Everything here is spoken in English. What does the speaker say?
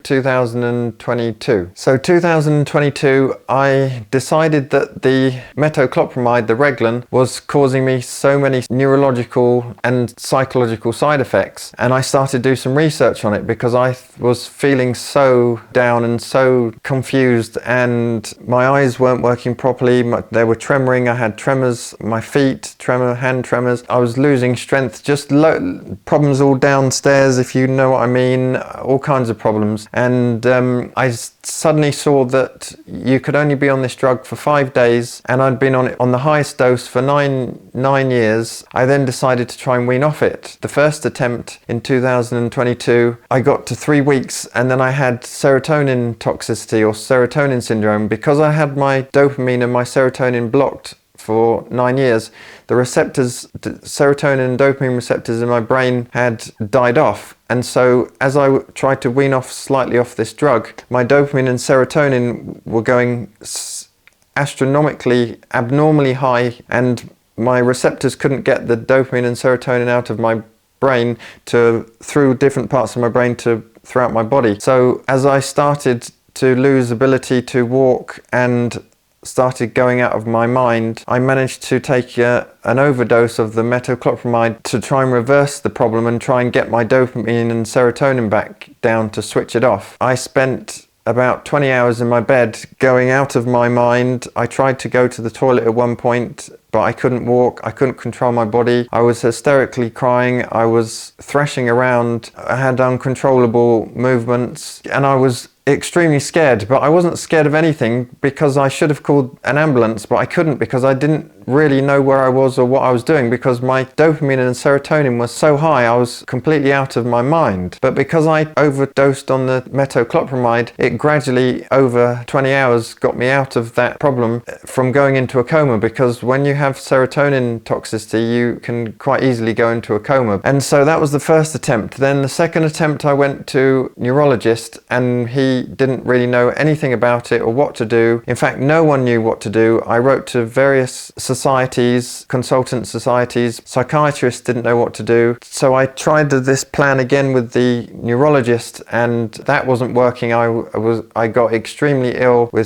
2022. So 2022, I decided that the metoclopramide, the Reglan, was causing me so many neurological and psychological side effects. And I started to do some research on it because I was feeling so down and so confused, and my eyes weren't working properly. They were tremoring. I had tremors, my feet tremor, hand tremors. I was losing strength, just problems all downstairs, if you know what I mean, all kinds of problems. And I suddenly saw that you could only be on this drug for 5 days, and I'd been on it on the highest dose for nine years. I then decided to try and wean off it. The first attempt in 2022, I got to 3 weeks, and then I had serotonin toxicity or serotonin syndrome. Because I had my dopamine and my serotonin blocked for 9 years, the receptors, serotonin and dopamine receptors in my brain had died off. And so as I tried to wean off slightly off this drug, my dopamine and serotonin were going astronomically, abnormally high, and my receptors couldn't get the dopamine and serotonin out of my brain through different parts of my brain to throughout my body. So as I started to lose ability to walk and started going out of my mind, I managed to take an overdose of the metoclopramide to try and reverse the problem and try and get my dopamine and serotonin back down to switch it off. I spent about 20 hours in my bed going out of my mind. I tried to go to the toilet at one point, but I couldn't walk, I couldn't control my body. I was hysterically crying, I was thrashing around, I had uncontrollable movements, and I was extremely scared. But I wasn't scared of anything, because I should have called an ambulance, but I couldn't, because I didn't really know where I was or what I was doing, because my dopamine and serotonin was so high, I was completely out of my mind. But because I overdosed on the metoclopramide, it gradually, over 20 hours, got me out of that problem from going into a coma, because when you have serotonin toxicity, you can quite easily go into a coma. And so that was the first attempt. Then the second attempt, I went to a neurologist, and he didn't really know anything about it or what to do. In fact, no one knew what to do. I wrote to various societies, consultant societies. Psychiatrists didn't know what to do. So I tried this plan again with the neurologist, and that wasn't working. I got extremely ill with